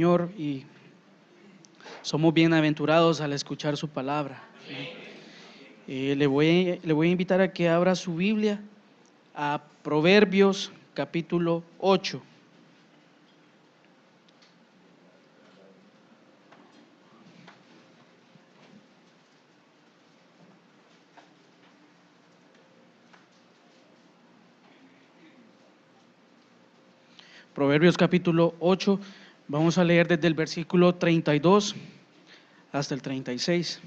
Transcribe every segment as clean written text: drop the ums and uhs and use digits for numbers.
Señor y somos bienaventurados al escuchar su palabra. Le voy a invitar a que abra su Biblia a Proverbios capítulo 8. Proverbios capítulo 8, vamos a leer desde el versículo 32 hasta el 36.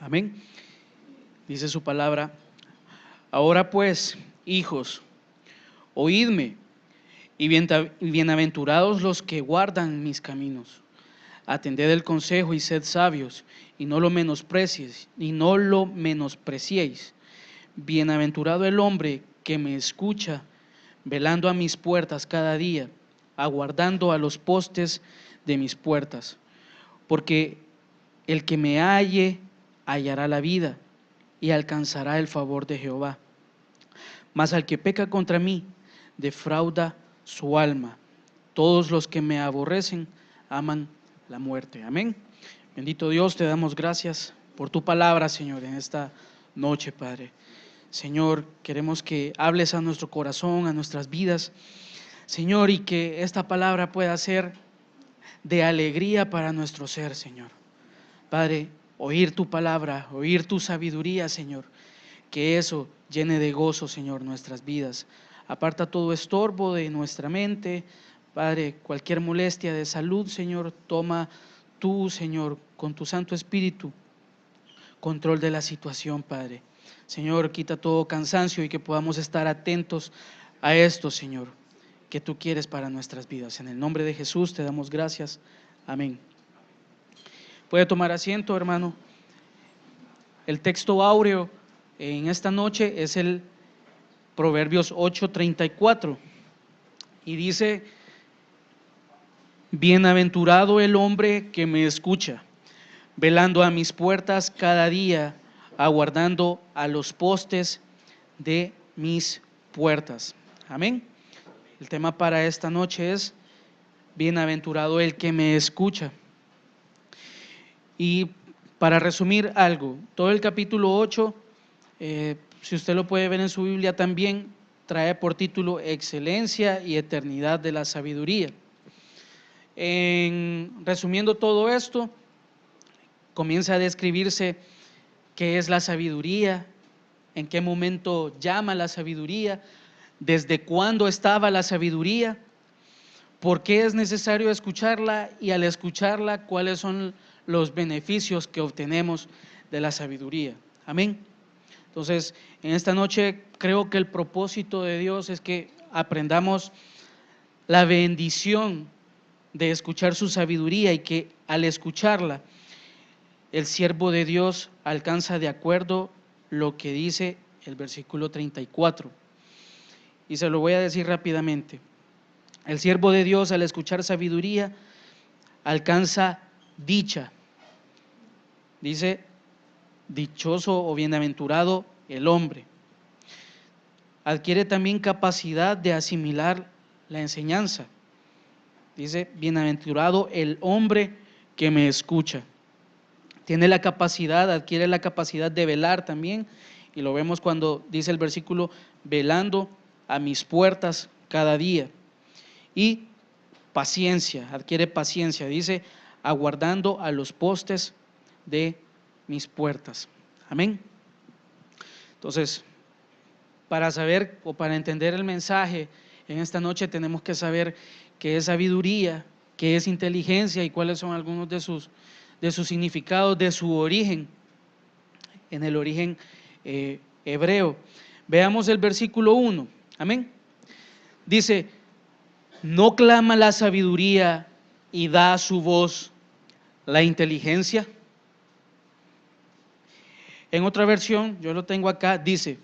Amén. Dice su palabra: ahora pues, hijos, oídme, y bienaventurados los que guardan mis caminos. Atended el consejo y sed sabios, y no lo menospreciéis. Bienaventurado el hombre que me escucha, velando a mis puertas cada día, aguardando a los postes de mis puertas. Porque el que me halle hallará la vida y alcanzará el favor de Jehová. Mas al que peca contra mí, defrauda su alma. Todos los que me aborrecen aman la muerte. Amén. Bendito Dios, te damos gracias por tu palabra, Señor, en esta noche, Padre. Señor, queremos que hables a nuestro corazón, a nuestras vidas, Señor, y que esta palabra pueda ser de alegría para nuestro ser, Señor. Padre, oír tu palabra, oír tu sabiduría, Señor, que eso llene de gozo, Señor, nuestras vidas. Aparta todo estorbo de nuestra mente, Padre, cualquier molestia de salud, Señor, toma tú, Señor, con tu Santo Espíritu, control de la situación, Padre. Señor, quita todo cansancio y que podamos estar atentos a esto, Señor, que tú quieres para nuestras vidas. En el nombre de Jesús te damos gracias. Amén. Puede tomar asiento, hermano. El texto áureo en esta noche es el Proverbios 8:34 y dice: bienaventurado el hombre que me escucha, velando a mis puertas cada día, aguardando a los postes de mis puertas. Amén. El tema para esta noche es bienaventurado el que me escucha. Y para resumir algo, todo el capítulo 8, si usted lo puede ver en su Biblia también, trae por título Excelencia y Eternidad de la Sabiduría. Resumiendo todo esto, comienza a describirse qué es la sabiduría, en qué momento llama la sabiduría, desde cuándo estaba la sabiduría, por qué es necesario escucharla y al escucharla cuáles son los beneficios que obtenemos de la sabiduría. Amén. Entonces, en esta noche creo que el propósito de Dios es que aprendamos la bendición de escuchar su sabiduría y que al escucharla, el siervo de Dios alcanza de acuerdo lo que dice el versículo 34. Y se lo voy a decir rápidamente. El siervo de Dios al escuchar sabiduría alcanza dicha. Dice: dichoso o bienaventurado el hombre. Adquiere también capacidad de asimilar la enseñanza. Dice: bienaventurado el hombre que me escucha. Tiene la capacidad, adquiere la capacidad de velar también, y lo vemos cuando dice el versículo: velando a mis puertas cada día. Y paciencia, adquiere paciencia, dice: aguardando a los postes de mis puertas. Amén. Entonces, para saber o para entender el mensaje en esta noche tenemos que saber qué es sabiduría, qué es inteligencia y cuáles son algunos de sus significados, de su origen, en el origen hebreo. Veamos el versículo 1. Amén. Dice: ¿no clama la sabiduría y da a su voz la inteligencia? En otra versión, yo lo tengo acá, dice,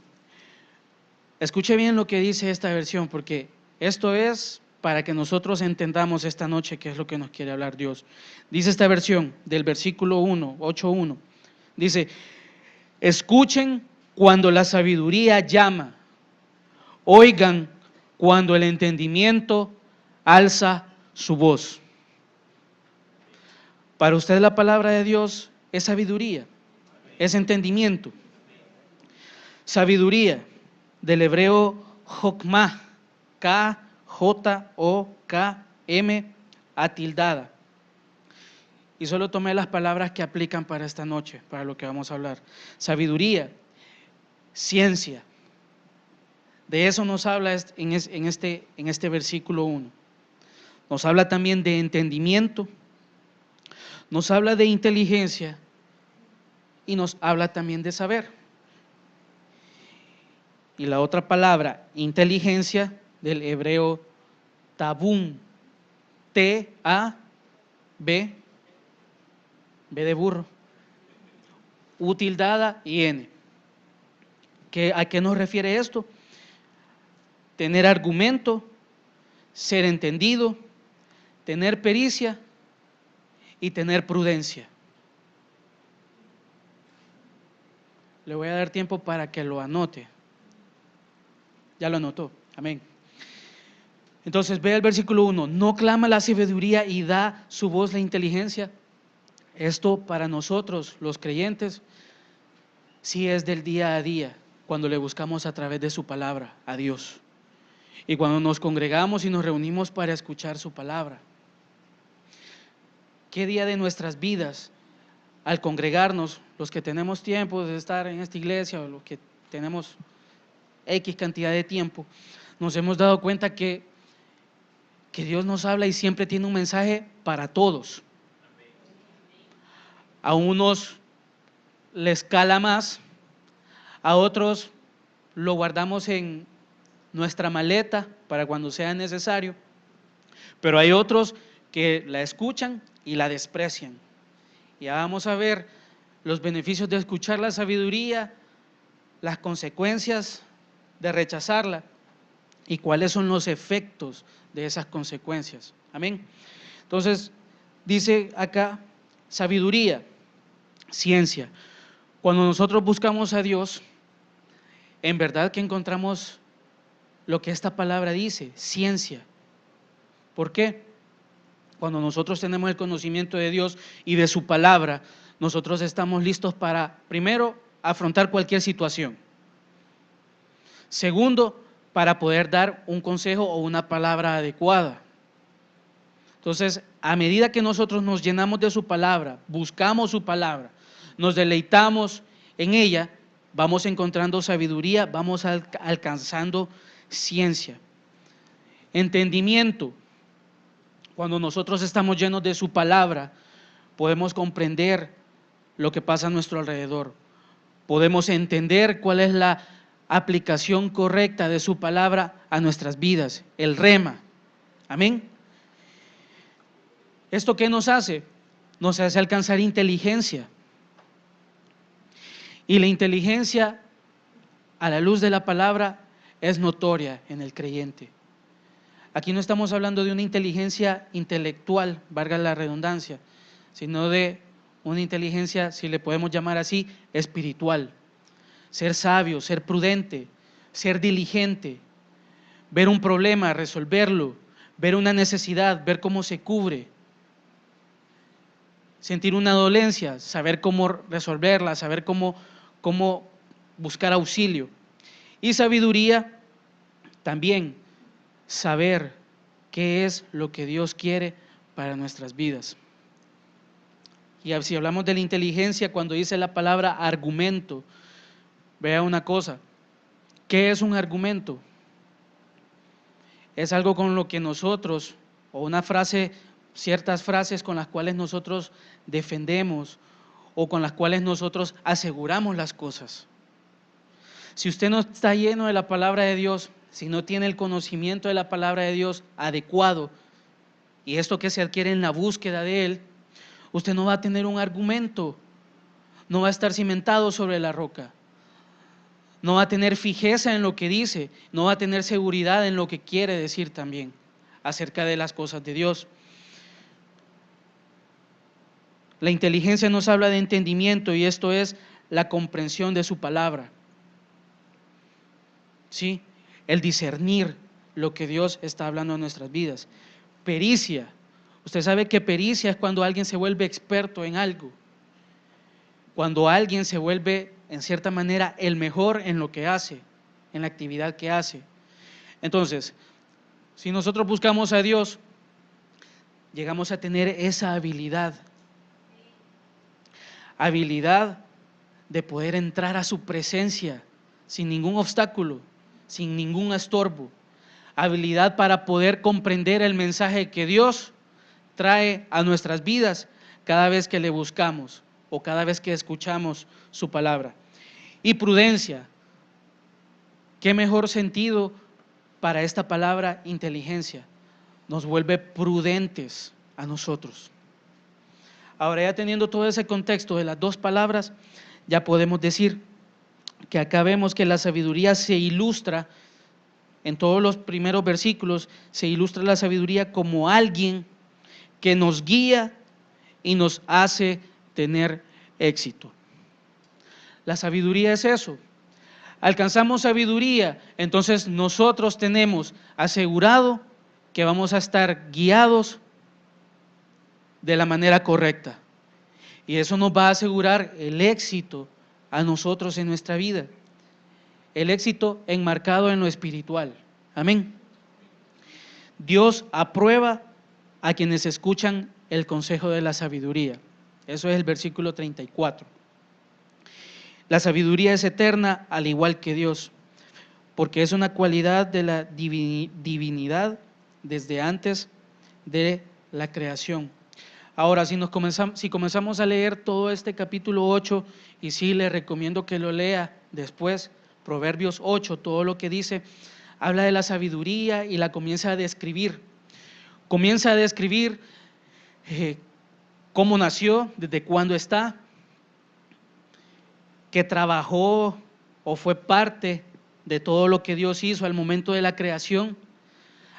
escuche bien lo que dice esta versión, porque esto es para que nosotros entendamos esta noche qué es lo que nos quiere hablar Dios. Dice esta versión del versículo 1, 8:1, Dice, escuchen cuando la sabiduría llama, oigan cuando el entendimiento alza su voz. Para usted la palabra de Dios es sabiduría, es entendimiento. Sabiduría, del hebreo jokmah, K-J-O-K-M, atildada. Y solo tomé las palabras que aplican para esta noche, para lo que vamos a hablar. Sabiduría, ciencia. De eso nos habla en este versículo 1. Nos habla también de entendimiento, nos habla de inteligencia y nos habla también de saber. Y la otra palabra, inteligencia, del hebreo tabún, T-A-B, B de burro, U tildada y N. ¿A qué nos refiere esto? Tener argumento, ser entendido, tener pericia y tener prudencia. Le voy a dar tiempo para que lo anote. Ya lo anotó, amén. Entonces ve el versículo 1, no clama la sabiduría y da su voz la inteligencia. Esto para nosotros, los creyentes, sí es del día a día, cuando le buscamos a través de su palabra a Dios. Y cuando nos congregamos y nos reunimos para escuchar su palabra. ¿Qué día de nuestras vidas, al congregarnos, los que tenemos tiempo de estar en esta iglesia o los que tenemos X cantidad de tiempo, nos hemos dado cuenta que Dios nos habla y siempre tiene un mensaje para todos? A unos les cala más, a otros lo guardamos en nuestra maleta para cuando sea necesario, pero hay otros que la escuchan y la desprecian. Ya vamos a ver los beneficios de escuchar la sabiduría, las consecuencias de rechazarla y cuáles son los efectos de esas consecuencias. Amén. Entonces, dice acá, sabiduría, ciencia. Cuando nosotros buscamos a Dios, en verdad que encontramos lo que esta palabra dice, ciencia. ¿Por qué? Cuando nosotros tenemos el conocimiento de Dios y de su palabra, nosotros estamos listos para, primero, afrontar cualquier situación. Segundo, para poder dar un consejo o una palabra adecuada. Entonces, a medida que nosotros nos llenamos de su palabra, buscamos su palabra, nos deleitamos en ella, vamos encontrando sabiduría, vamos alcanzando ciencia. Entendimiento. Cuando nosotros estamos llenos de su palabra, podemos comprender lo que pasa a nuestro alrededor. Podemos entender cuál es la aplicación correcta de su palabra a nuestras vidas, el rema. Amén. ¿Esto qué nos hace? Nos hace alcanzar inteligencia. Y la inteligencia, a la luz de la palabra, es notoria en el creyente. Aquí no estamos hablando de una inteligencia intelectual, valga la redundancia, sino de una inteligencia, si le podemos llamar así, espiritual. Ser sabio, ser prudente, ser diligente, ver un problema, resolverlo, ver una necesidad, ver cómo se cubre, sentir una dolencia, saber cómo resolverla, saber cómo buscar auxilio. Y sabiduría también, saber qué es lo que Dios quiere para nuestras vidas. Y si hablamos de la inteligencia, cuando dice la palabra argumento, vea una cosa, ¿qué es un argumento? Es algo con lo que nosotros, o una frase, ciertas frases con las cuales nosotros defendemos o con las cuales nosotros aseguramos las cosas. Si usted no está lleno de la palabra de Dios, si no tiene el conocimiento de la palabra de Dios adecuado, y esto que se adquiere en la búsqueda de Él, usted no va a tener un argumento, no va a estar cimentado sobre la roca, no va a tener fijeza en lo que dice, no va a tener seguridad en lo que quiere decir también acerca de las cosas de Dios. La inteligencia nos habla de entendimiento y esto es la comprensión de su palabra. ¿Sí? El discernir lo que Dios está hablando en nuestras vidas. Pericia. Usted sabe que pericia es cuando alguien se vuelve experto en algo. Cuando alguien se vuelve, en cierta manera, el mejor en lo que hace, en la actividad que hace. Entonces, si nosotros buscamos a Dios, llegamos a tener esa habilidad de poder entrar a su presencia sin ningún obstáculo, sin ningún estorbo, habilidad para poder comprender el mensaje que Dios trae a nuestras vidas cada vez que le buscamos o cada vez que escuchamos su palabra. Y prudencia, ¿qué mejor sentido para esta palabra inteligencia? Nos vuelve prudentes a nosotros. Ahora, ya teniendo todo ese contexto de las dos palabras, ya podemos decir que acá vemos que la sabiduría se ilustra, en todos los primeros versículos, se ilustra la sabiduría como alguien que nos guía y nos hace tener éxito. La sabiduría es eso. Alcanzamos sabiduría, entonces nosotros tenemos asegurado que vamos a estar guiados de la manera correcta. Y eso nos va a asegurar el éxito a nosotros en nuestra vida. El éxito enmarcado en lo espiritual. Amén. Dios aprueba a quienes escuchan el consejo de la sabiduría. Eso es el versículo 34. La sabiduría es eterna al igual que Dios, porque es una cualidad de la divinidad desde antes de la creación. Ahora, si comenzamos a leer todo este capítulo 8, y sí le recomiendo que lo lea después, Proverbios 8, todo lo que dice, habla de la sabiduría y la comienza a describir. Comienza a describir cómo nació, desde cuándo está, que trabajó o fue parte de todo lo que Dios hizo al momento de la creación.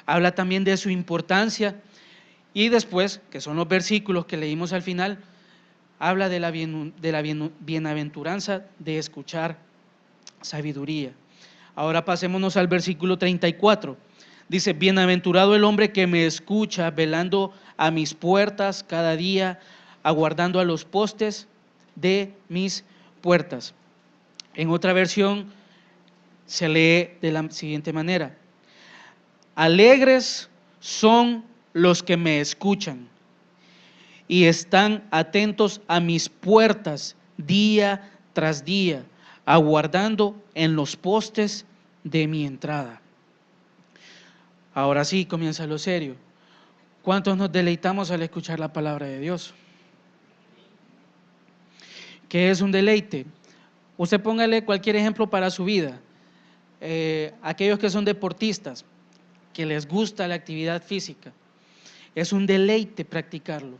Habla también de su importancia. Y después, que son los versículos que leímos al final, habla de la bienaventuranza de escuchar sabiduría. Ahora pasémonos al versículo 34. Dice, bienaventurado el hombre que me escucha, velando a mis puertas cada día, aguardando a los postes de mis puertas. En otra versión se lee de la siguiente manera: alegres son los que me escuchan y están atentos a mis puertas día tras día, aguardando en los postes de mi entrada. Ahora sí comienza lo serio. ¿Cuántos nos deleitamos al escuchar la palabra de Dios? ¿Qué es un deleite? Usted póngale cualquier ejemplo para su vida. Aquellos que son deportistas, que les gusta la actividad física, es un deleite practicarlo,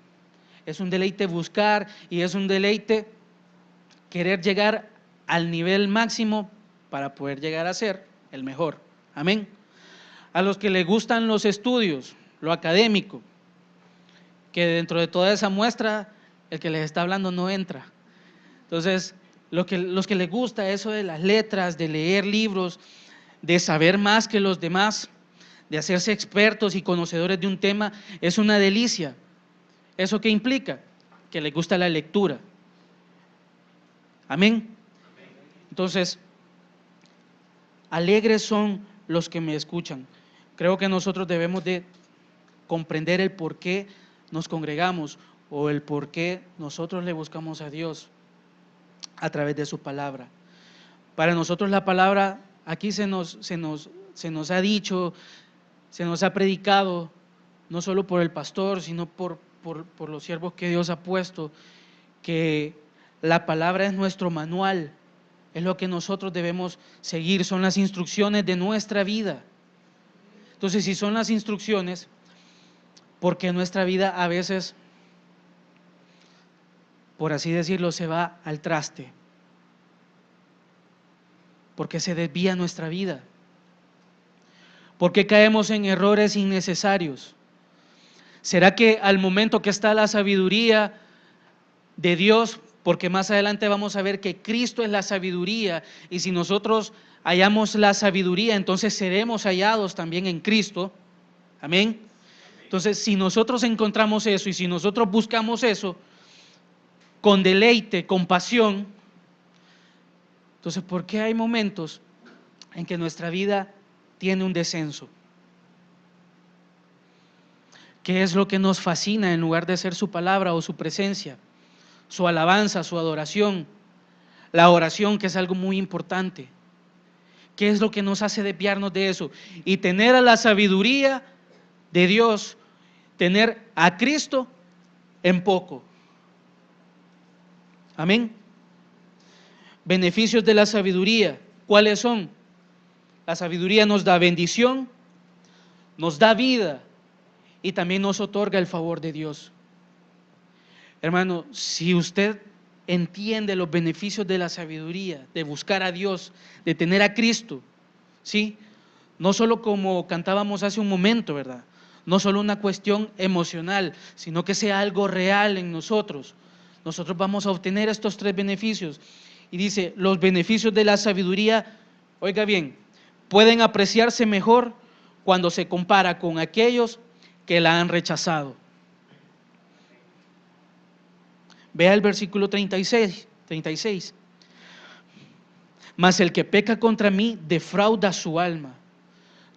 es un deleite buscar y es un deleite querer llegar al nivel máximo para poder llegar a ser el mejor. Amén. A los que les gustan los estudios, lo académico, que dentro de toda esa muestra el que les está hablando no entra. Entonces, los que les gusta eso de las letras, de leer libros, de saber más que los demás, de hacerse expertos y conocedores de un tema, es una delicia. ¿Eso qué implica? Que les gusta la lectura. Amén. Entonces, alegres son los que me escuchan. Creo que nosotros debemos de comprender el por qué nos congregamos o el por qué nosotros le buscamos a Dios a través de su palabra. Para nosotros la palabra aquí se nos ha dicho, se nos ha predicado, no solo por el pastor, sino por los siervos que Dios ha puesto, que la palabra es nuestro manual, es lo que nosotros debemos seguir, son las instrucciones de nuestra vida. Entonces, si son las instrucciones, ¿por qué nuestra vida a veces, por así decirlo, se va al traste? ¿Por qué se desvía nuestra vida? ¿Por qué caemos en errores innecesarios? ¿Será que al momento que está la sabiduría, de Dios, porque más adelante vamos a ver que Cristo es la sabiduría, y si nosotros hallamos la sabiduría, entonces seremos hallados también en Cristo. Amén. Entonces, si nosotros encontramos eso y si nosotros buscamos eso con deleite, con pasión, entonces, ¿por qué hay momentos en que nuestra vida tiene un descenso? ¿Qué es lo que nos fascina en lugar de ser su palabra o su presencia, su alabanza, su adoración, la oración, que es algo muy importante? ¿Qué es lo que nos hace desviarnos de eso? Y tener a la sabiduría de Dios, tener a Cristo en poco. Amén. Beneficios de la sabiduría, ¿cuáles son? La sabiduría nos da bendición, nos da vida y también nos otorga el favor de Dios. Hermano, si usted entiende los beneficios de la sabiduría, de buscar a Dios, de tener a Cristo, ¿sí? No solo como cantábamos hace un momento, ¿verdad? No solo una cuestión emocional, sino que sea algo real en nosotros. Nosotros vamos a obtener estos 3 beneficios. Y dice, los beneficios de la sabiduría, oiga bien, pueden apreciarse mejor cuando se compara con aquellos que la han rechazado. Vea el versículo 36. Mas el que peca contra mí defrauda su alma.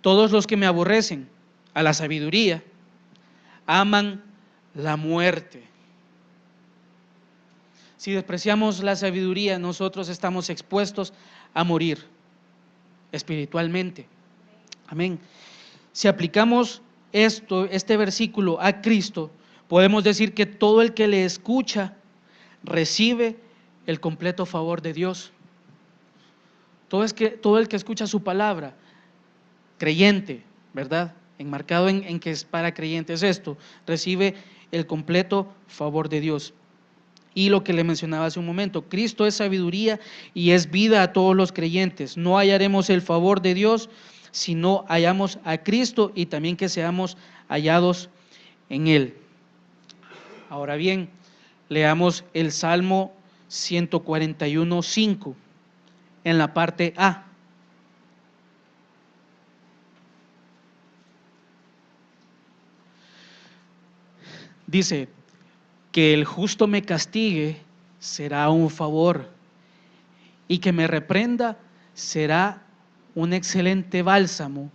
Todos los que me aborrecen a la sabiduría aman la muerte. Si despreciamos la sabiduría, nosotros estamos expuestos a morir espiritualmente. Amén. Si aplicamos este versículo a Cristo, podemos decir que todo el que le escucha recibe el completo favor de Dios. Todo el que escucha su palabra, creyente, ¿verdad? Enmarcado en que es para creyentes esto, recibe el completo favor de Dios. Y lo que le mencionaba hace un momento, Cristo es sabiduría y es vida a todos los creyentes. No hallaremos el favor de Dios si no hallamos a Cristo y también que seamos hallados en Él. Ahora bien, leamos el Salmo 141:5 en la parte A. Dice, que el justo me castigue será un favor, y que me reprenda será un excelente bálsamo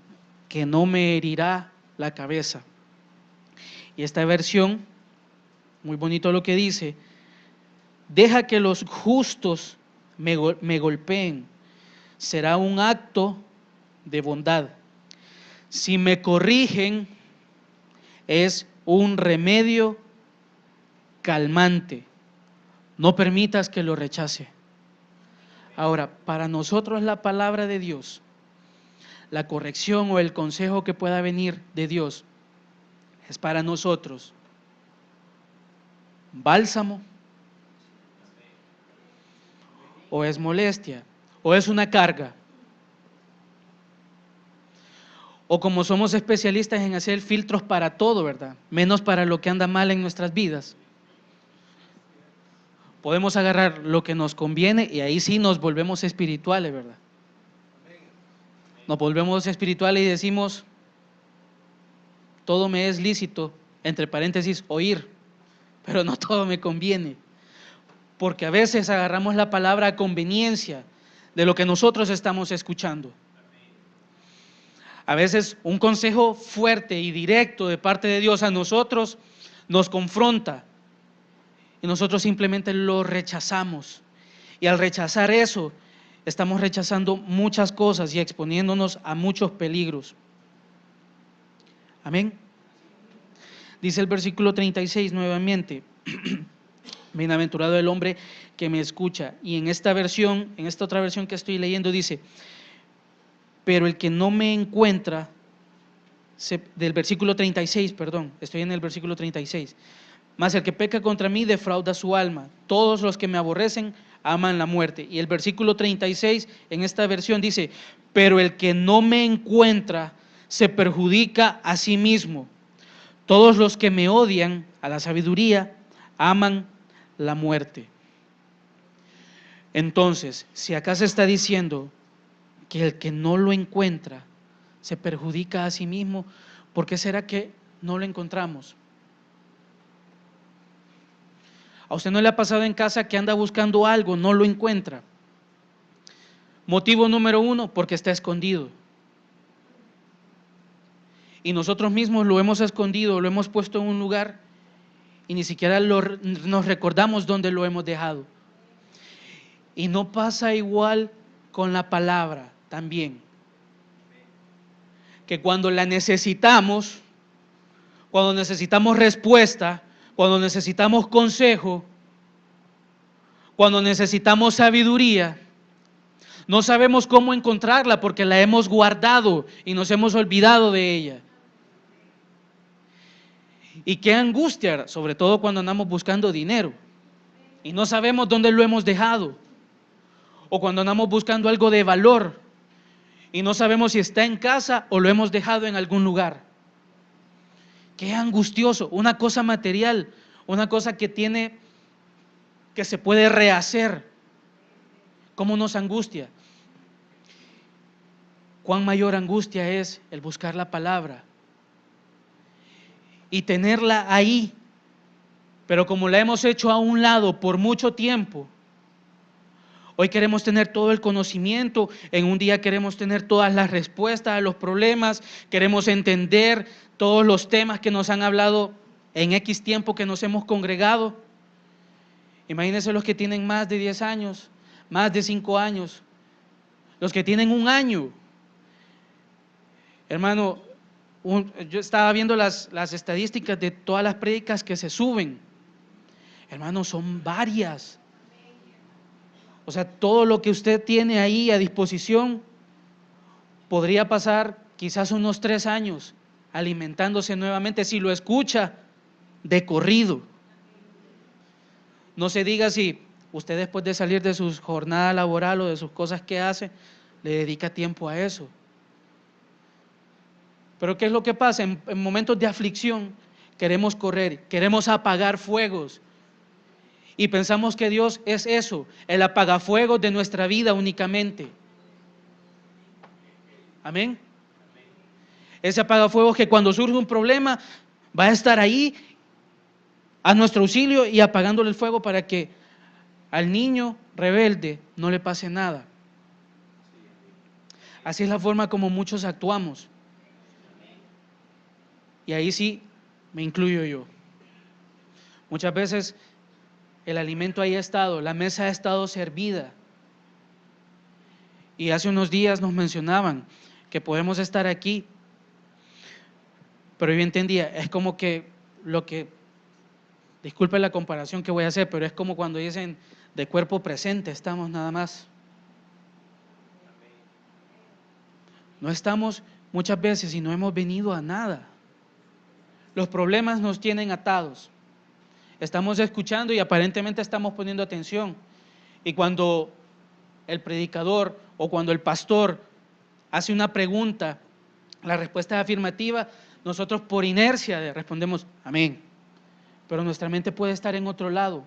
que no me herirá la cabeza. Y esta versión, muy bonito lo que dice, deja que los justos me golpeen, será un acto de bondad. Si me corrigen, es un remedio calmante. No permitas que lo rechace. Ahora, para nosotros la palabra de Dios, la corrección o el consejo que pueda venir de Dios, es para nosotros bálsamo, o es molestia, o es una carga. O como somos especialistas en hacer filtros para todo, ¿verdad? Menos para lo que anda mal en nuestras vidas. Podemos agarrar lo que nos conviene y ahí sí nos volvemos espirituales, ¿verdad? Nos volvemos espirituales y decimos, todo me es lícito, entre paréntesis, oír, pero no todo me conviene. Porque a veces agarramos la palabra a conveniencia de lo que nosotros estamos escuchando. A veces un consejo fuerte y directo de parte de Dios a nosotros nos confronta y nosotros simplemente lo rechazamos. Y al rechazar eso, estamos rechazando muchas cosas y exponiéndonos a muchos peligros. Amén. Dice el versículo 36 nuevamente, bienaventurado el hombre que me escucha. Y en esta versión, en esta otra versión que estoy leyendo dice, pero el que no me encuentra, del versículo 36, perdón, estoy en el versículo 36, mas el que peca contra mí defrauda su alma, todos los que me aborrecen aman la muerte. Y el versículo 36 en esta versión dice, pero el que no me encuentra se perjudica a sí mismo, todos los que me odian a la sabiduría aman la muerte. Entonces, si acá se está diciendo que el que no lo encuentra se perjudica a sí mismo, ¿por qué será que no lo encontramos? ¿A usted no le ha pasado en casa que anda buscando algo, no lo encuentra? Motivo número 1, porque está escondido. Y nosotros mismos lo hemos escondido, lo hemos puesto en un lugar y ni siquiera nos recordamos dónde lo hemos dejado. Y no pasa igual con la palabra también. Que cuando la necesitamos, cuando necesitamos respuesta, cuando necesitamos consejo, cuando necesitamos sabiduría, no sabemos cómo encontrarla porque la hemos guardado y nos hemos olvidado de ella. Y qué angustia, sobre todo cuando andamos buscando dinero y no sabemos dónde lo hemos dejado. O cuando andamos buscando algo de valor y no sabemos si está en casa o lo hemos dejado en algún lugar. Qué angustioso, una cosa material, una cosa que se puede rehacer. ¿Cómo nos angustia? Cuán mayor angustia es el buscar la palabra y tenerla ahí, pero como la hemos hecho a un lado por mucho tiempo, hoy queremos tener todo el conocimiento, en un día queremos tener todas las respuestas a los problemas, queremos entender todos los temas que nos han hablado en X tiempo que nos hemos congregado. Imagínense los que tienen más de 10 años, más de 5 años, los que tienen un año. Hermano, yo estaba viendo las estadísticas de todas las prédicas que se suben. Hermano, son varias. O sea, todo lo que usted tiene ahí a disposición podría pasar quizás unos 3 años alimentándose nuevamente si lo escucha de corrido. No se diga si usted después de salir de su jornada laboral o de sus cosas que hace, le dedica tiempo a eso. Pero ¿qué es lo que pasa? En momentos de aflicción queremos correr, queremos apagar fuegos. Y pensamos que Dios es eso, el apagafuegos de nuestra vida únicamente. Amén. Ese apagafuegos que cuando surge un problema va a estar ahí a nuestro auxilio y apagándole el fuego para que al niño rebelde no le pase nada. Así es la forma como muchos actuamos. Y ahí sí me incluyo yo. Muchas veces el alimento ahí ha estado, la mesa ha estado servida. Y hace unos días nos mencionaban que podemos estar aquí, pero yo entendía, es como que disculpe la comparación que voy a hacer, pero es como cuando dicen de cuerpo presente estamos nada más. No estamos muchas veces y no hemos venido a nada. Los problemas nos tienen atados. Estamos escuchando y aparentemente estamos poniendo atención. Y cuando el predicador o cuando el pastor hace una pregunta, la respuesta es afirmativa, nosotros por inercia respondemos amén. Pero nuestra mente puede estar en otro lado.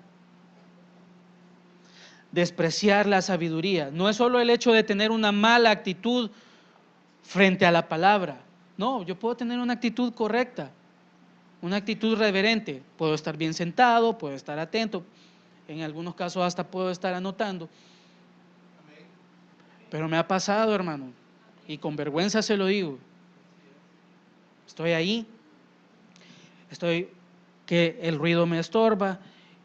Despreciar la sabiduría. No es solo el hecho de tener una mala actitud frente a la palabra. No, yo puedo tener una actitud correcta, una actitud reverente. Puedo estar bien sentado, puedo estar atento, en algunos casos hasta puedo estar anotando. Pero me ha pasado, hermano, y con vergüenza se lo digo. Estoy ahí, que el ruido me estorba,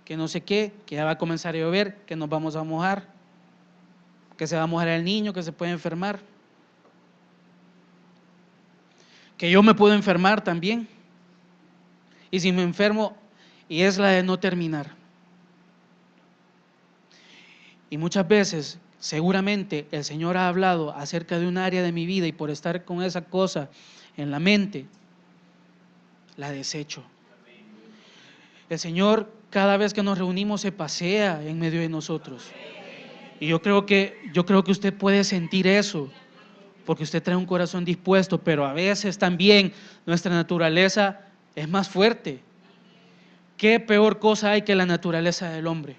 que no sé qué, que ya va a comenzar a llover, que nos vamos a mojar, que se va a mojar el niño, que se puede enfermar, que yo me puedo enfermar también. Y si me enfermo, y es la de no terminar. Y muchas veces, seguramente, el Señor ha hablado acerca de un área de mi vida y por estar con esa cosa en la mente, la desecho. El Señor, cada vez que nos reunimos, se pasea en medio de nosotros. Y yo creo que usted puede sentir eso, porque usted trae un corazón dispuesto, pero a veces también nuestra naturaleza es más fuerte. ¿Qué peor cosa hay que la naturaleza del hombre?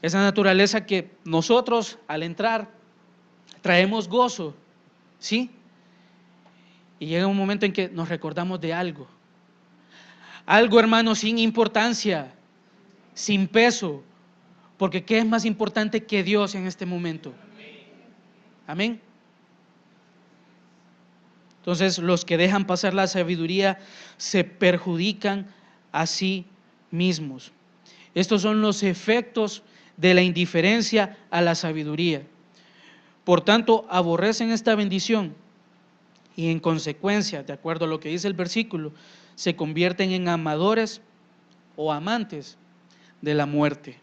Esa naturaleza que nosotros al entrar traemos gozo, ¿sí? Y llega un momento en que nos recordamos de algo. Algo, hermano, sin importancia, sin peso. Porque ¿qué es más importante que Dios en este momento? Amén. Entonces, los que dejan pasar la sabiduría se perjudican a sí mismos. Estos son los efectos de la indiferencia a la sabiduría. Por tanto, aborrecen esta bendición y en consecuencia, de acuerdo a lo que dice el versículo, se convierten en amadores o amantes de la muerte.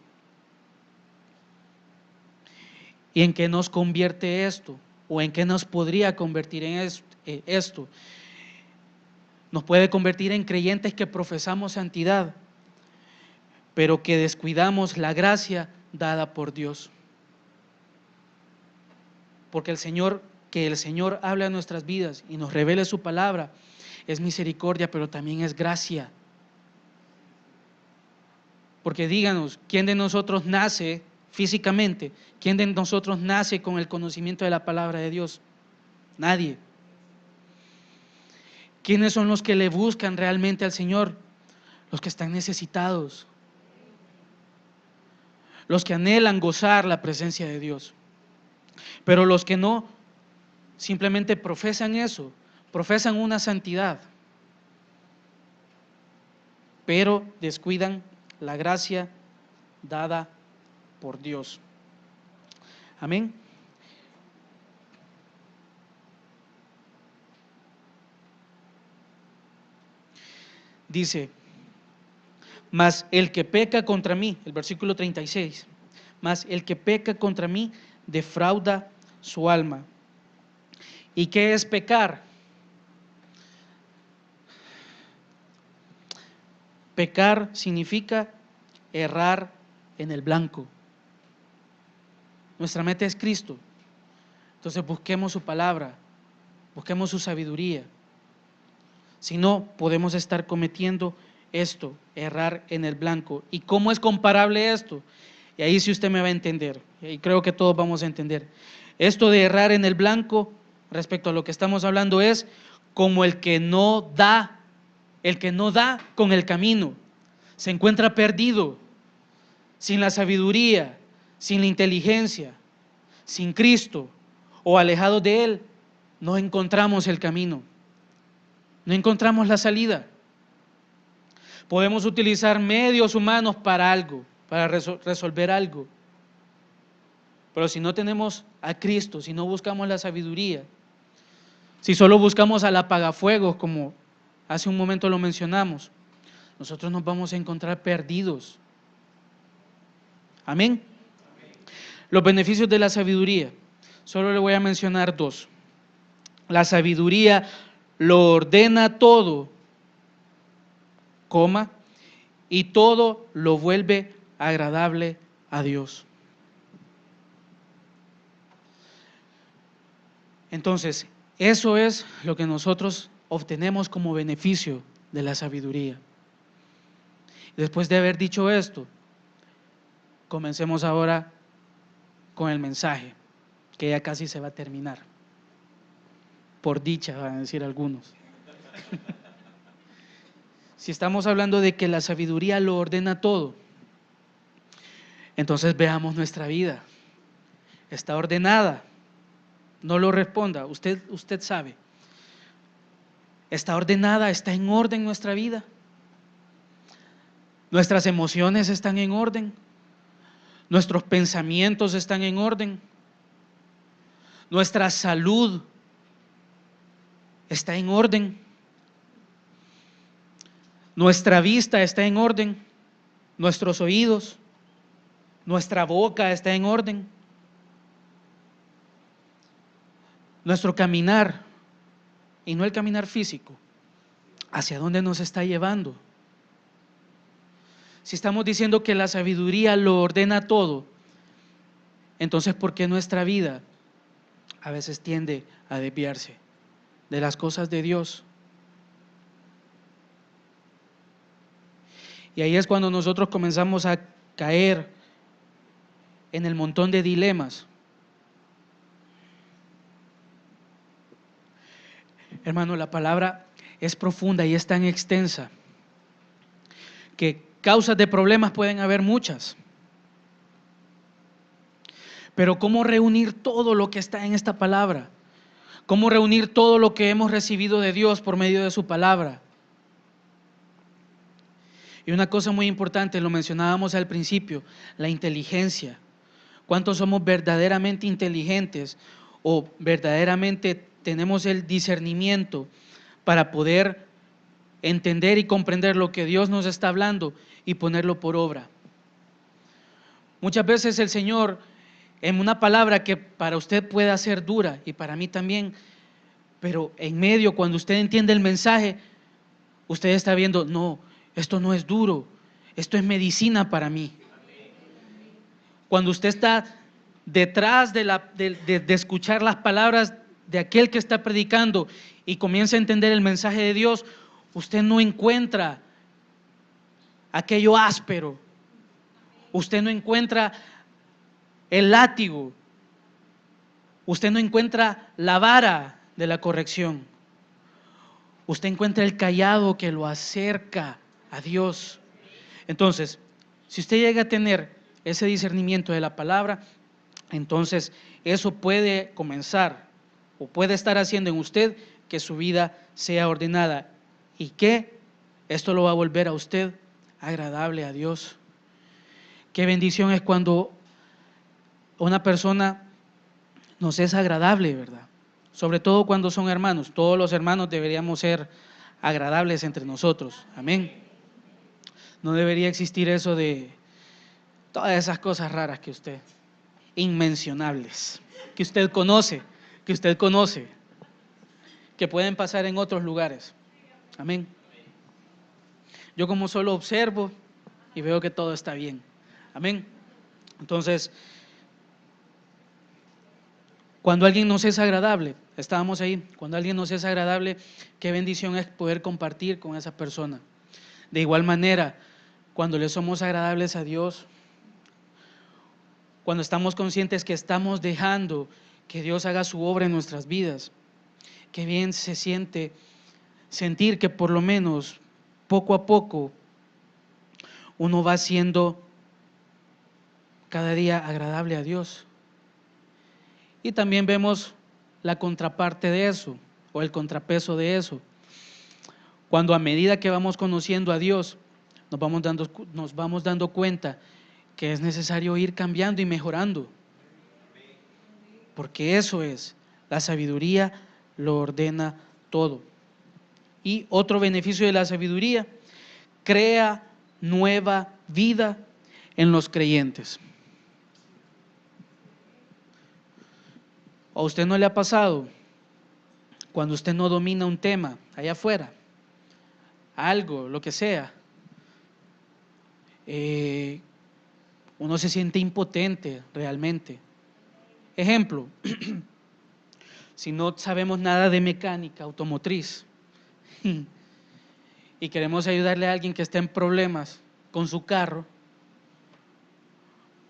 ¿Y en qué nos convierte esto? ¿O en qué nos podría convertir en esto? Nos puede convertir en creyentes que profesamos santidad, pero que descuidamos la gracia dada por Dios. Porque que el Señor hable a nuestras vidas y nos revele su palabra, es misericordia, pero también es gracia. Porque díganos, ¿quién de nosotros nace físicamente? ¿Quién de nosotros nace con el conocimiento de la palabra de Dios? Nadie. ¿Quiénes son los que le buscan realmente al Señor? Los que están necesitados, los que anhelan gozar la presencia de Dios. Pero los que no, simplemente profesan eso, profesan una santidad, pero descuidan la gracia dada por Dios. Amén. Dice, mas el que peca contra mí, el versículo 36, mas el que peca contra mí defrauda su alma. ¿Y qué es pecar? Pecar significa errar en el blanco. Nuestra meta es Cristo. Entonces busquemos su palabra, busquemos su sabiduría. Si no, podemos estar cometiendo esto, errar en el blanco. ¿Y cómo es comparable esto? Y ahí sí usted me va a entender, y creo que todos vamos a entender. Esto de errar en el blanco, respecto a lo que estamos hablando, es como el que no da con el camino, se encuentra perdido, sin la sabiduría, sin la inteligencia, sin Cristo o alejado de Él, no encontramos el camino, no encontramos la salida. Podemos utilizar medios humanos para algo, para resolver algo, pero si no tenemos a Cristo, si no buscamos la sabiduría, si solo buscamos al apagafuegos, como hace un momento lo mencionamos, nosotros nos vamos a encontrar perdidos. Amén. Los beneficios de la sabiduría, solo le voy a mencionar dos. La sabiduría lo ordena todo, y todo lo vuelve agradable a Dios. Entonces, eso es lo que nosotros obtenemos como beneficio de la sabiduría. Después de haber dicho esto, comencemos ahora con el mensaje, que ya casi se va a terminar. Por dicha, van a decir algunos. Si estamos hablando de que la sabiduría lo ordena todo, entonces veamos nuestra vida. Está ordenada. No lo responda, usted sabe. Está ordenada, está en orden nuestra vida. Nuestras emociones están en orden. Nuestros pensamientos están en orden. Nuestra salud está en orden. Nuestra vista está en orden. Nuestros oídos, nuestra boca está en orden. Nuestro caminar, y no el caminar físico, ¿hacia dónde nos está llevando? Si estamos diciendo que la sabiduría lo ordena todo, entonces ¿por qué nuestra vida a veces tiende a desviarse de las cosas de Dios? Y ahí es cuando nosotros comenzamos a caer en el montón de dilemas. Hermano, la palabra es profunda y es tan extensa que causas de problemas pueden haber muchas. Pero ¿cómo reunir todo lo que está en esta palabra? ¿Cómo reunir todo lo que hemos recibido de Dios por medio de su palabra? Y una cosa muy importante, lo mencionábamos al principio, la inteligencia. ¿Cuántos somos verdaderamente inteligentes o verdaderamente tenemos el discernimiento para poder entender y comprender lo que Dios nos está hablando y ponerlo por obra? Muchas veces el Señor, en una palabra que para usted pueda ser dura y para mí también, pero en medio, cuando usted entiende el mensaje, usted está viendo, no, esto no es duro, esto es medicina para mí. Cuando usted está detrás de escuchar las palabras de aquel que está predicando y comienza a entender el mensaje de Dios, usted no encuentra aquello áspero, usted no encuentra el látigo, usted no encuentra la vara de la corrección, usted encuentra el cayado que lo acerca a Dios. Entonces, si usted llega a tener ese discernimiento de la palabra, entonces eso puede comenzar o puede estar haciendo en usted que su vida sea ordenada y que esto lo va a volver a usted agradable a Dios. Qué bendición es cuando una persona nos es agradable, ¿verdad? Sobre todo cuando son hermanos. Todos los hermanos deberíamos ser agradables entre nosotros. Amén. No debería existir eso de todas esas cosas raras que usted, inmencionables, que usted conoce, que pueden pasar en otros lugares. Amén. Yo como solo observo y veo que todo está bien. Amén. Entonces, cuando alguien nos es agradable, estábamos ahí, cuando alguien nos es agradable, qué bendición es poder compartir con esa persona. De igual manera, cuando le somos agradables a Dios, cuando estamos conscientes que estamos dejando que Dios haga su obra en nuestras vidas, qué bien se siente sentir que por lo menos poco a poco uno va siendo cada día agradable a Dios. Y también vemos la contraparte de eso, o el contrapeso de eso. Cuando a medida que vamos conociendo a Dios, nos vamos dando cuenta que es necesario ir cambiando y mejorando. Porque eso es, la sabiduría lo ordena todo. Y otro beneficio de la sabiduría, crea nueva vida en los creyentes. ¿A usted no le ha pasado cuando usted no domina un tema allá afuera? Algo, lo que sea. Uno se siente impotente realmente. Ejemplo, si no sabemos nada de mecánica automotriz y queremos ayudarle a alguien que está en problemas con su carro,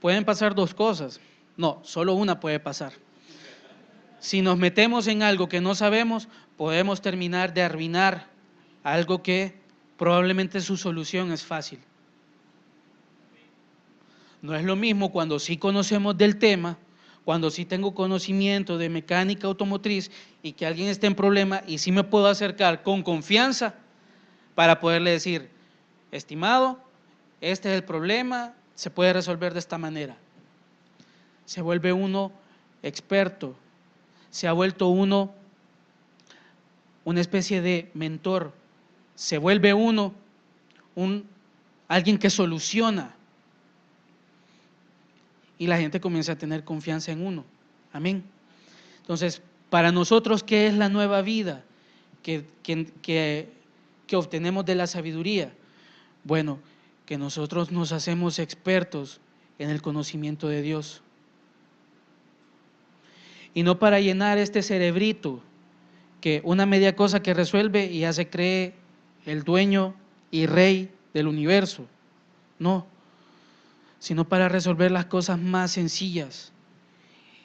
pueden pasar dos cosas. No, solo una puede pasar. Si nos metemos en algo que no sabemos, podemos terminar de arruinar algo que probablemente su solución es fácil. No es lo mismo cuando sí conocemos del tema, cuando sí tengo conocimiento de mecánica automotriz y que alguien esté en problema y sí me puedo acercar con confianza para poderle decir, estimado, este es el problema, se puede resolver de esta manera. Se vuelve uno experto, se ha vuelto uno una especie de mentor, se vuelve uno alguien que soluciona y la gente comienza a tener confianza en uno. Amén. Entonces, para nosotros, ¿qué es la nueva vida que obtenemos de la sabiduría? Bueno, que nosotros nos hacemos expertos en el conocimiento de Dios. Y no para llenar este cerebrito, que una media cosa que resuelve y ya se cree el dueño y rey del universo. no, sino para resolver las cosas más sencillas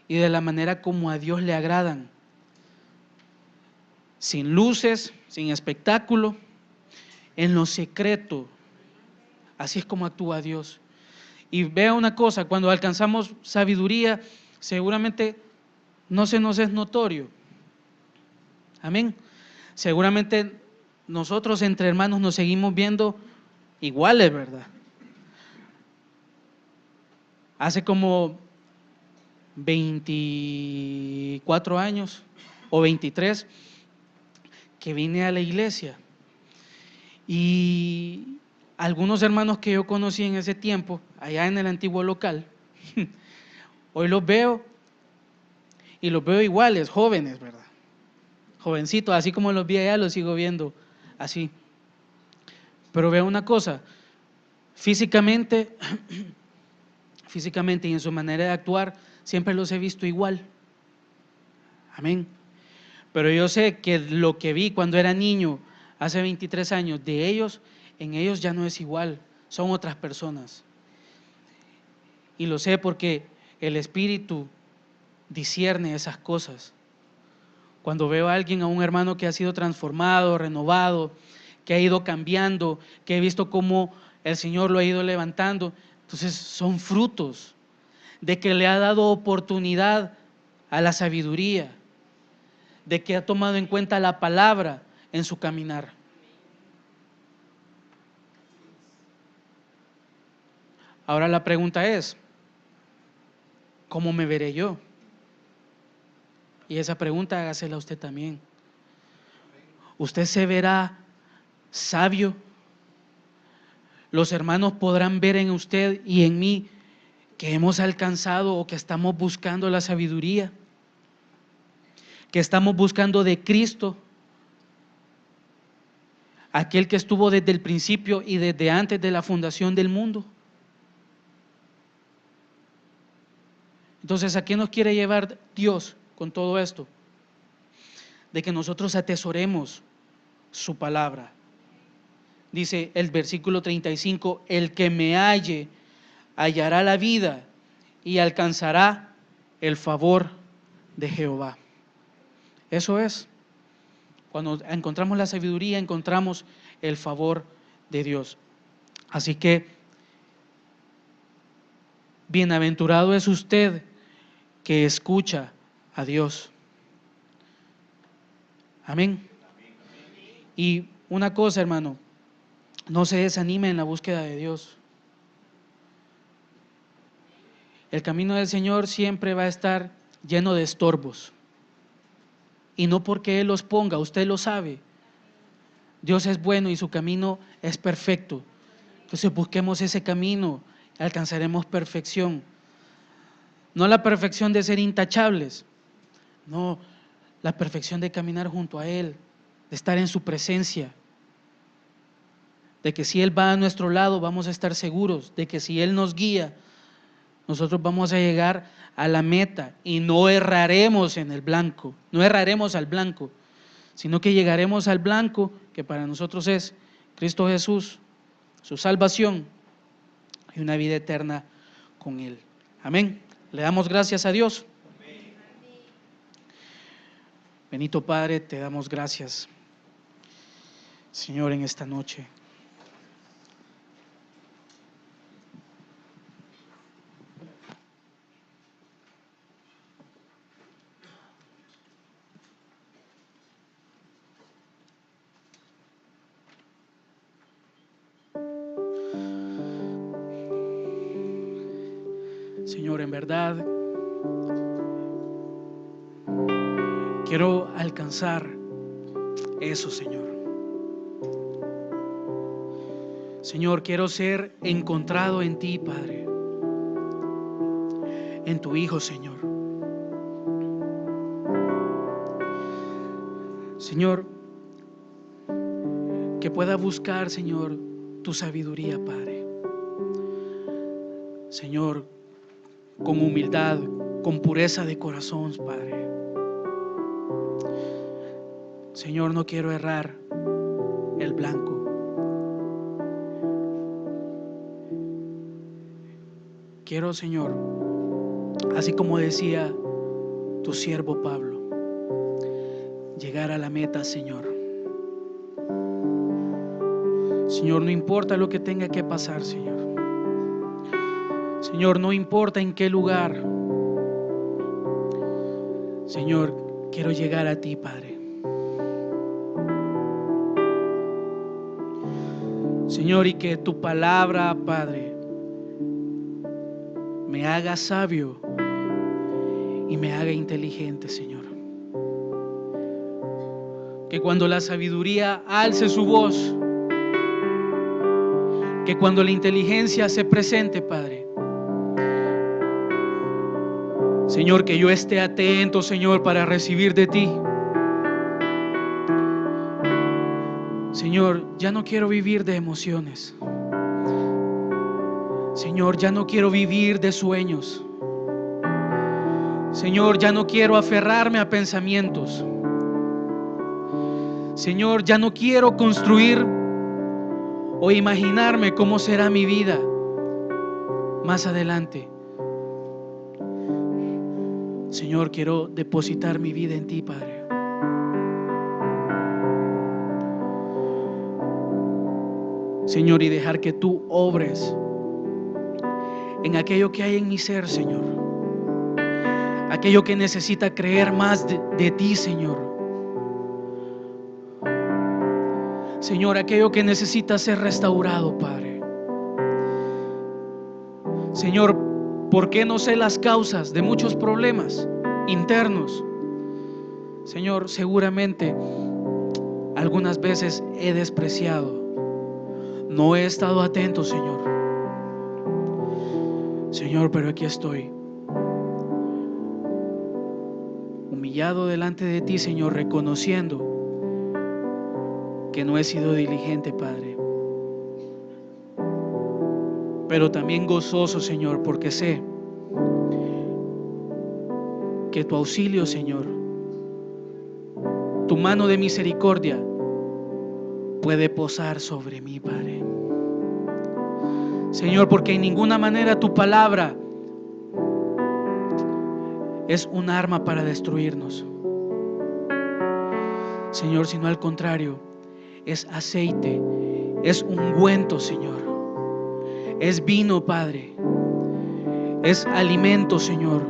y de la manera como a Dios le agradan, sin luces, sin espectáculo, en lo secreto. Así es como actúa Dios. Y vea una cosa, cuando alcanzamos sabiduría, seguramente no se nos es notorio. Amén. Seguramente nosotros entre hermanos nos seguimos viendo iguales, ¿verdad? Hace como 24 años o 23 que vine a la iglesia, y algunos hermanos que yo conocí en ese tiempo, allá en el antiguo local, hoy los veo y los veo iguales, jóvenes, ¿verdad? Jovencitos, así como los vi allá, los sigo viendo así. Pero veo una cosa, físicamente y en su manera de actuar, siempre los he visto igual. Amén. Pero yo sé que lo que vi cuando era niño, hace 23 años, de ellos, en ellos ya no es igual, son otras personas. Y lo sé porque el Espíritu discierne esas cosas. Cuando veo a alguien, a un hermano que ha sido transformado, renovado, que ha ido cambiando, que he visto cómo el Señor lo ha ido levantando, entonces son frutos de que le ha dado oportunidad a la sabiduría, de que ha tomado en cuenta la palabra en su caminar. Ahora la pregunta es, ¿cómo me veré yo? Y esa pregunta hágasela a usted también. ¿Usted se verá sabio? ¿Los hermanos podrán ver en usted y en mí que hemos alcanzado o que estamos buscando la sabiduría? ¿Que estamos buscando de Cristo, aquel que estuvo desde el principio y desde antes de la fundación del mundo? Entonces, ¿a qué nos quiere llevar Dios con todo esto? De que nosotros atesoremos su palabra. Dice el versículo 35, el que me halle hallará la vida y alcanzará el favor de Jehová. Eso es. Cuando encontramos la sabiduría, encontramos el favor de Dios. Así que, bienaventurado es usted que escucha a Dios. Amén. Y una cosa, hermano, no se desanime en la búsqueda de Dios. El camino del Señor siempre va a estar lleno de estorbos. Y no porque Él los ponga, usted lo sabe. Dios es bueno y su camino es perfecto. Entonces busquemos ese camino, alcanzaremos perfección. No la perfección de ser intachables, no, la perfección de caminar junto a Él, de estar en su presencia. De que si Él va a nuestro lado vamos a estar seguros, de que si Él nos guía, nosotros vamos a llegar a la meta y no erraremos en el blanco, no erraremos al blanco, sino que llegaremos al blanco que para nosotros es Cristo Jesús, su salvación y una vida eterna con Él. Amén. Le damos gracias a Dios. Bendito Padre, te damos gracias, Señor, en esta noche. Señor, en verdad quiero alcanzar eso, Señor. Señor, quiero ser encontrado en ti, Padre, en tu Hijo, Señor. Señor, que pueda buscar, Señor, tu sabiduría, Padre. Señor, con humildad, con pureza de corazón, Padre. Señor, no quiero errar el blanco. quiero, Señor, así como decía tu siervo Pablo, llegar a la meta, Señor. Señor, no importa lo que tenga que pasar, Señor. Señor, no importa en qué lugar. Señor, quiero llegar a ti, Padre. Señor, y que tu palabra, Padre, me haga sabio y me haga inteligente, Señor. Que cuando la sabiduría alce su voz, que cuando la inteligencia se presente, Padre, Señor, que yo esté atento, Señor, para recibir de ti. Señor, ya no quiero vivir de emociones. Señor, ya no quiero vivir de sueños. Señor, ya no quiero aferrarme a pensamientos. Señor, ya no quiero construir o imaginarme cómo será mi vida más adelante. Señor, quiero depositar mi vida en ti, Padre. Señor, y dejar que tú obres en aquello que hay en mi ser, Señor. Aquello que necesita creer más de ti, Señor. Señor, aquello que necesita ser restaurado, Padre. Señor, ¿por qué no sé las causas de muchos problemas internos? Señor, seguramente algunas veces he despreciado. No he estado atento, Señor. Señor, pero aquí estoy, humillado delante de ti, Señor, reconociendo que no he sido diligente, Padre. Pero también gozoso, Señor, porque sé que tu auxilio, Señor, tu mano de misericordia puede posar sobre mí, Padre. Señor, porque en ninguna manera tu palabra es un arma para destruirnos, Señor, sino al contrario, es aceite, es ungüento, Señor, es vino, Padre, es alimento, Señor.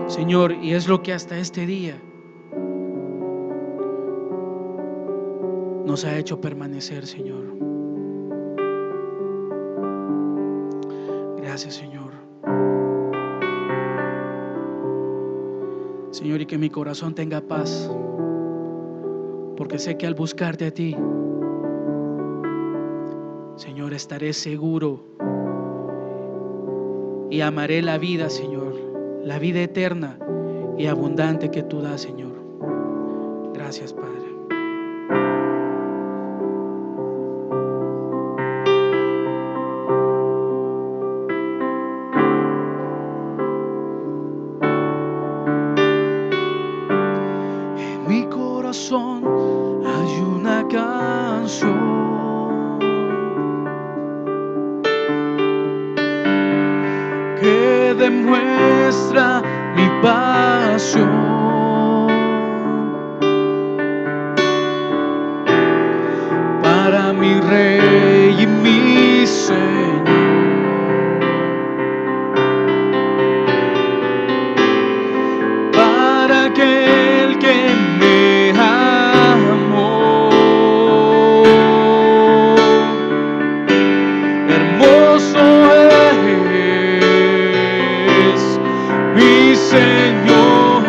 Señor, y es lo que hasta este día nos ha hecho permanecer, Señor. Gracias, Señor. Señor, y que mi corazón tenga paz, porque sé que al buscarte a ti, Señor, estaré seguro y amaré la vida, Señor, la vida eterna y abundante que tú das, Señor. Gracias, Padre. En mi corazón hay una canción que demuestra mi pasión. Para mi Rey y mi Señor, para aquel que me amó. Hermoso es mi Señor,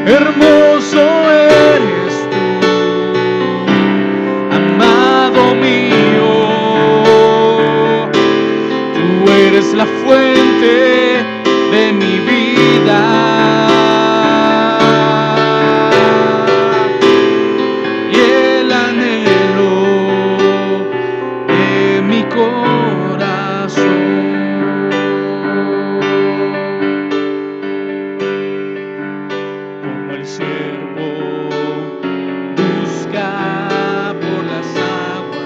hermoso eres tú, amado mío. Tú eres la fuente de mi vida y el anhelo de mi corazón. Como el siervo busca por las aguas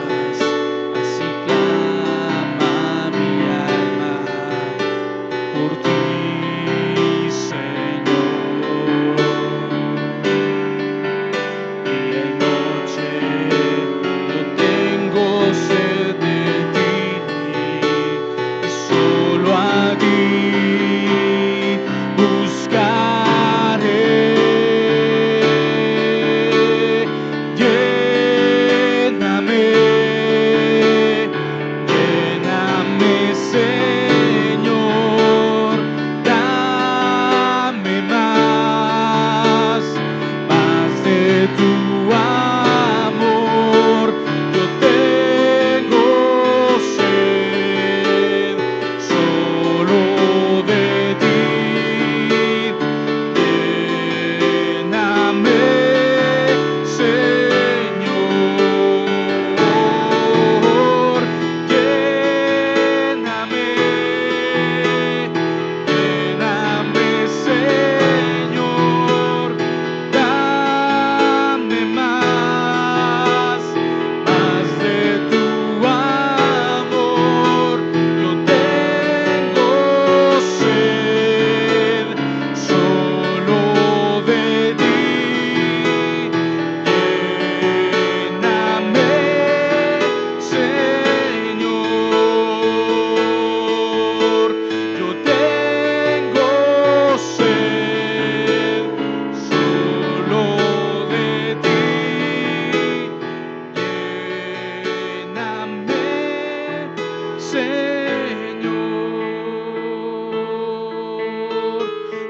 Señor.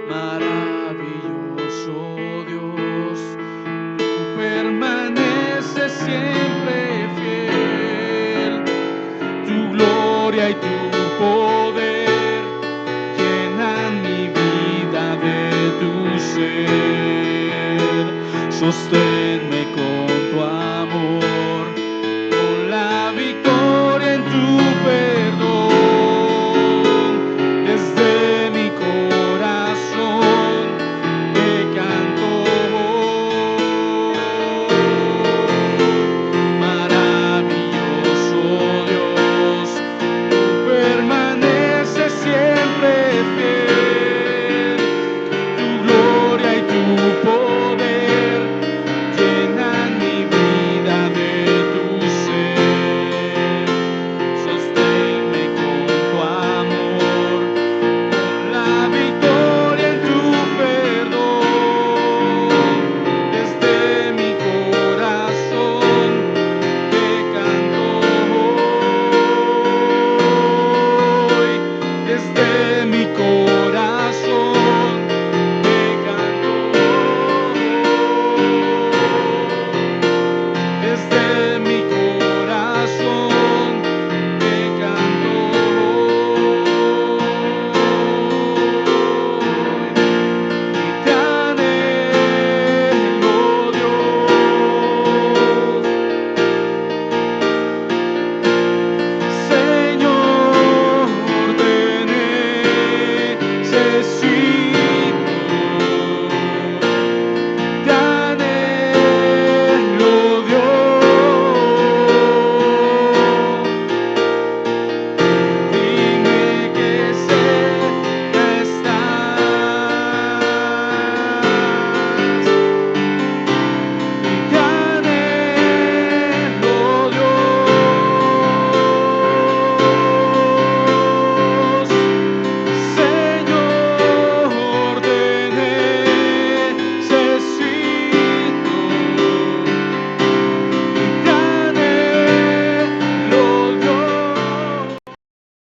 Maravilloso Dios, tú permaneces siempre fiel. Tu gloria y tu poder llenan mi vida de tu ser. Sostén